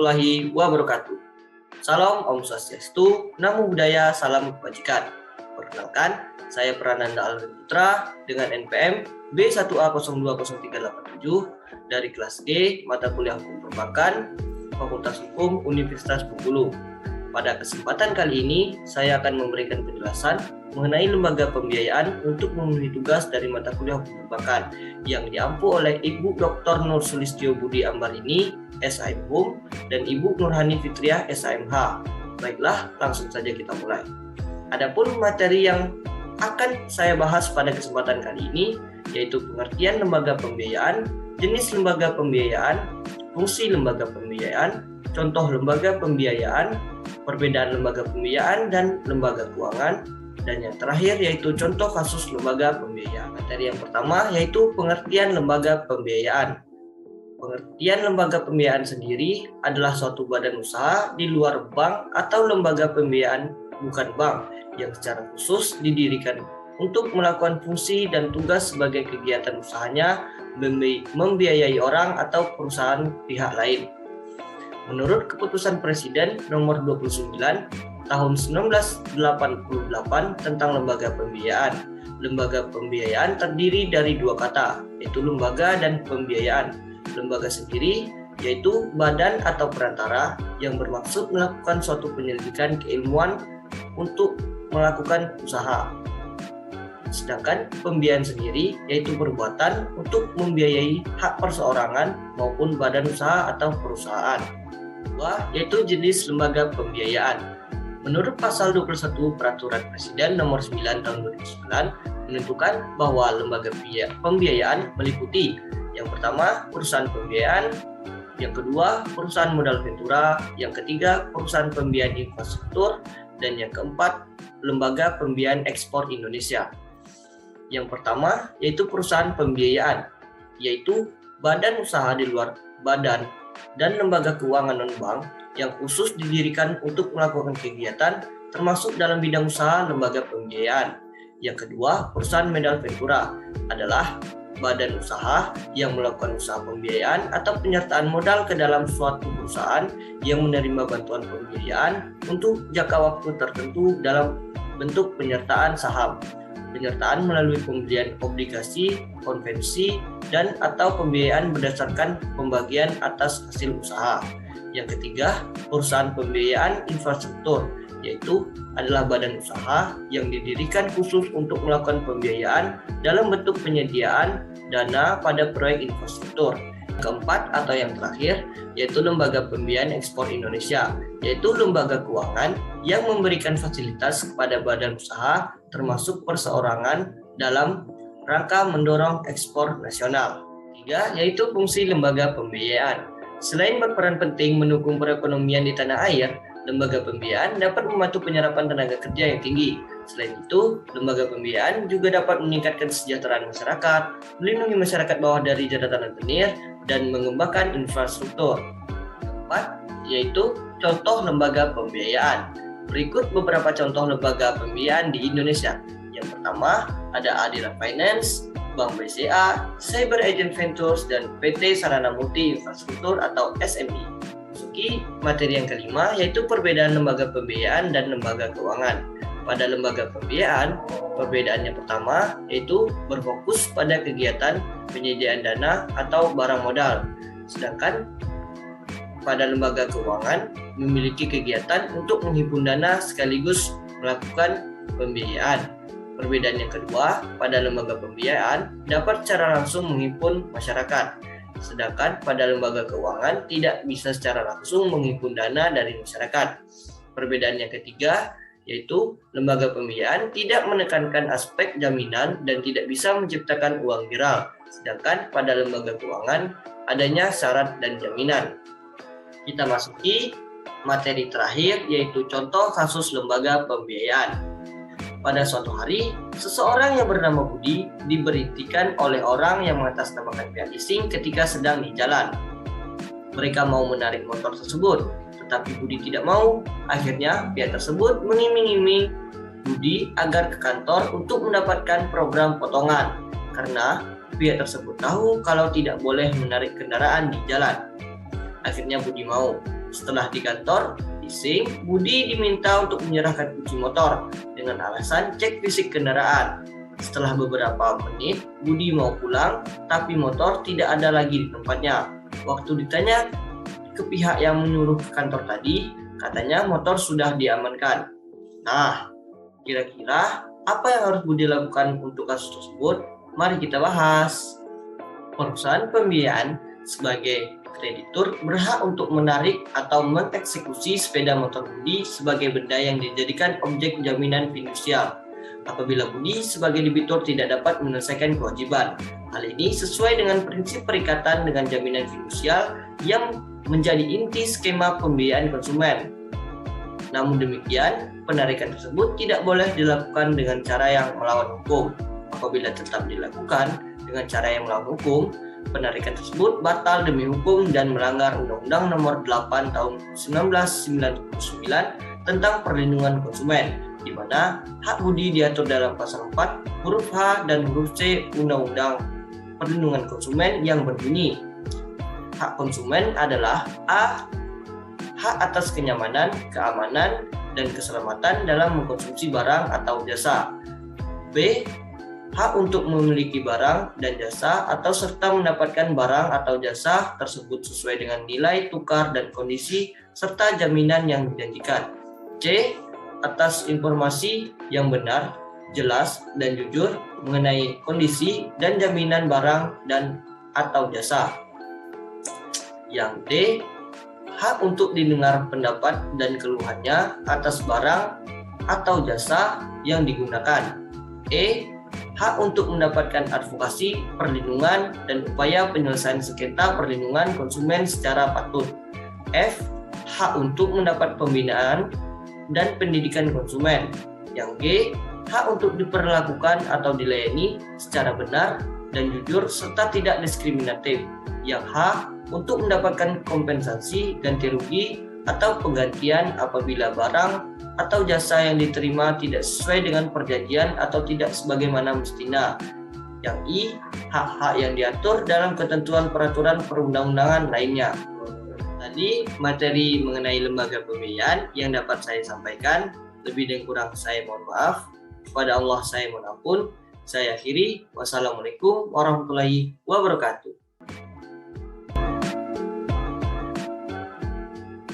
warahmatullahi wabarakatuh. Salam Om Swastiastu, Namo Buddhaya, Salam Kebajikan. Perkenalkan, saya Prananda Alvin Putra dengan NPM B1A020387 dari kelas G, mata kuliah Hukum Perbankan, Fakultas Hukum Universitas Bengkulu. Pada kesempatan kali ini, saya akan memberikan penjelasan mengenai lembaga pembiayaan untuk memenuhi tugas dari mata kuliah Hukum Perbankan yang diampu oleh Ibu Dr. Nur Sulistyo Budi Ambarini, SIMHUM, dan Ibu Nurhani Fitriah, SIMH. Baiklah, langsung saja kita mulai. Adapun materi yang akan saya bahas pada kesempatan kali ini yaitu pengertian lembaga pembiayaan, jenis lembaga pembiayaan, fungsi lembaga pembiayaan, contoh lembaga pembiayaan, perbedaan lembaga pembiayaan dan lembaga keuangan, dan yang terakhir yaitu contoh kasus lembaga pembiayaan. Materi yang pertama yaitu pengertian lembaga pembiayaan. Pengertian lembaga pembiayaan sendiri adalah suatu badan usaha di luar bank atau lembaga pembiayaan bukan bank yang secara khusus didirikan untuk melakukan fungsi dan tugas sebagai kegiatan usahanya membiayai orang atau perusahaan pihak lain. Menurut Keputusan Presiden Nomor 29 Tahun 1988 tentang lembaga pembiayaan terdiri dari dua kata, yaitu lembaga dan pembiayaan. Lembaga sendiri yaitu badan atau perantara yang bermaksud melakukan suatu penyelidikan keilmuan untuk melakukan usaha. Sedangkan pembiayaan sendiri yaitu perbuatan untuk membiayai hak perseorangan maupun badan usaha atau perusahaan. Kedua, yaitu jenis lembaga pembiayaan. Menurut pasal 21 Peraturan Presiden Nomor 9 Tahun 2009 menentukan bahwa lembaga pembiayaan meliputi yang pertama perusahaan pembiayaan, yang kedua perusahaan modal ventura, yang ketiga perusahaan pembiayaan infrastruktur, dan yang keempat lembaga pembiayaan ekspor Indonesia. Yang pertama yaitu perusahaan pembiayaan, yaitu badan usaha di luar badan dan lembaga keuangan non-bank yang khusus didirikan untuk melakukan kegiatan termasuk dalam bidang usaha lembaga pembiayaan. Yang kedua, perusahaan modal ventura adalah badan usaha yang melakukan usaha pembiayaan atau penyertaan modal ke dalam suatu perusahaan yang menerima bantuan pembiayaan untuk jangka waktu tertentu dalam bentuk penyertaan saham, penyertaan melalui pembelian obligasi, konvensi, dan atau pembiayaan berdasarkan pembagian atas hasil usaha. Yang ketiga, perusahaan pembiayaan infrastruktur, yaitu adalah badan usaha yang didirikan khusus untuk melakukan pembiayaan dalam bentuk penyediaan dana pada proyek infrastruktur. Keempat atau yang terakhir yaitu lembaga pembiayaan ekspor Indonesia, yaitu lembaga keuangan yang memberikan fasilitas kepada badan usaha termasuk perseorangan dalam rangka mendorong ekspor nasional. Tiga yaitu fungsi lembaga pembiayaan. Selain berperan penting mendukung perekonomian di tanah air, lembaga pembiayaan dapat membantu penyerapan tenaga kerja yang tinggi. Selain itu, lembaga pembiayaan juga dapat meningkatkan kesejahteraan masyarakat, melindungi masyarakat bawah dari jeratan rentenir, dan mengembangkan infrastruktur. Keempat, yaitu contoh lembaga pembiayaan. Berikut beberapa contoh lembaga pembiayaan di Indonesia. Yang pertama, ada Adira Finance, Bank BCA, Cyber Agent Ventures, dan PT Sarana Multi Infrastruktur atau SMI. Masuki materi yang kelima yaitu perbedaan lembaga pembiayaan dan lembaga keuangan. Pada lembaga pembiayaan, perbedaannya pertama yaitu berfokus pada kegiatan penyediaan dana atau barang modal. Sedangkan pada lembaga keuangan memiliki kegiatan untuk menghimpun dana sekaligus melakukan pembiayaan. Perbedaan yang kedua, pada lembaga pembiayaan dapat secara langsung menghimpun masyarakat. Sedangkan pada lembaga keuangan tidak bisa secara langsung menghimpun dana dari masyarakat. Perbedaan yang ketiga yaitu lembaga pembiayaan tidak menekankan aspek jaminan dan tidak bisa menciptakan uang viral. Sedangkan pada lembaga keuangan adanya syarat dan jaminan. Kita masuki materi terakhir yaitu contoh kasus lembaga pembiayaan. Pada suatu hari, seseorang yang bernama Budi diberhentikan oleh orang yang mengatasnamakan pihak leasing ketika sedang di jalan. Mereka mau menarik motor tersebut, tetapi Budi tidak mau. Akhirnya, pihak tersebut mengiming-iming Budi agar ke kantor untuk mendapatkan program potongan, karena pihak tersebut tahu kalau tidak boleh menarik kendaraan di jalan. Akhirnya Budi mau. Setelah di kantor, leasing, Budi diminta untuk menyerahkan kunci motor dengan alasan cek fisik kendaraan. Setelah beberapa menit, Budi mau pulang, tapi motor tidak ada lagi di tempatnya. Waktu ditanya ke pihak yang menyuruh ke kantor tadi, katanya motor sudah diamankan. Nah, kira-kira apa yang harus Budi lakukan untuk kasus tersebut? Mari kita bahas. Perusahaan pembiayaan sebagai kreditur berhak untuk menarik atau mengeksekusi sepeda motor Budi sebagai benda yang dijadikan objek jaminan fidusial apabila Budi sebagai debitur tidak dapat menyelesaikan kewajiban. Hal ini sesuai dengan prinsip perikatan dengan jaminan fidusial yang menjadi inti skema pembiayaan konsumen. Namun demikian, penarikan tersebut tidak boleh dilakukan dengan cara yang melawan hukum. Apabila tetap dilakukan dengan cara yang melawan hukum, penarikan tersebut batal demi hukum dan melanggar Undang-Undang Nomor 8 Tahun 1999 tentang Perlindungan Konsumen, di mana hak Budi diatur dalam pasal 4 huruf H dan huruf C Undang-Undang Perlindungan Konsumen yang berbunyi, hak konsumen adalah A. Hak atas kenyamanan, keamanan, dan keselamatan dalam mengkonsumsi barang atau jasa. B. Hak untuk memiliki barang dan jasa atau serta mendapatkan barang atau jasa tersebut sesuai dengan nilai tukar dan kondisi serta jaminan yang dijanjikan. C. Atas informasi yang benar, jelas, dan jujur mengenai kondisi dan jaminan barang dan atau jasa. Yang D. Hak untuk didengar pendapat dan keluhannya atas barang atau jasa yang digunakan. E. Hak untuk mendapatkan advokasi, perlindungan, dan upaya penyelesaian sengketa perlindungan konsumen secara patut. F. Hak untuk mendapat pembinaan dan pendidikan konsumen. Yang G. Hak untuk diperlakukan atau dilayani secara benar dan jujur serta tidak diskriminatif. Yang H. Untuk mendapatkan kompensasi, ganti rugi, atau penggantian apabila barang atau jasa yang diterima tidak sesuai dengan perjanjian atau tidak sebagaimana mestinya. Yang I. Hak-hak yang diatur dalam ketentuan peraturan perundang-undangan lainnya. Tadi materi mengenai lembaga pembiayaan yang dapat saya sampaikan. Lebih dan kurang saya mohon maaf. Kepada Allah saya mohon ampun. Saya akhiri. Wassalamualaikum warahmatullahi wabarakatuh.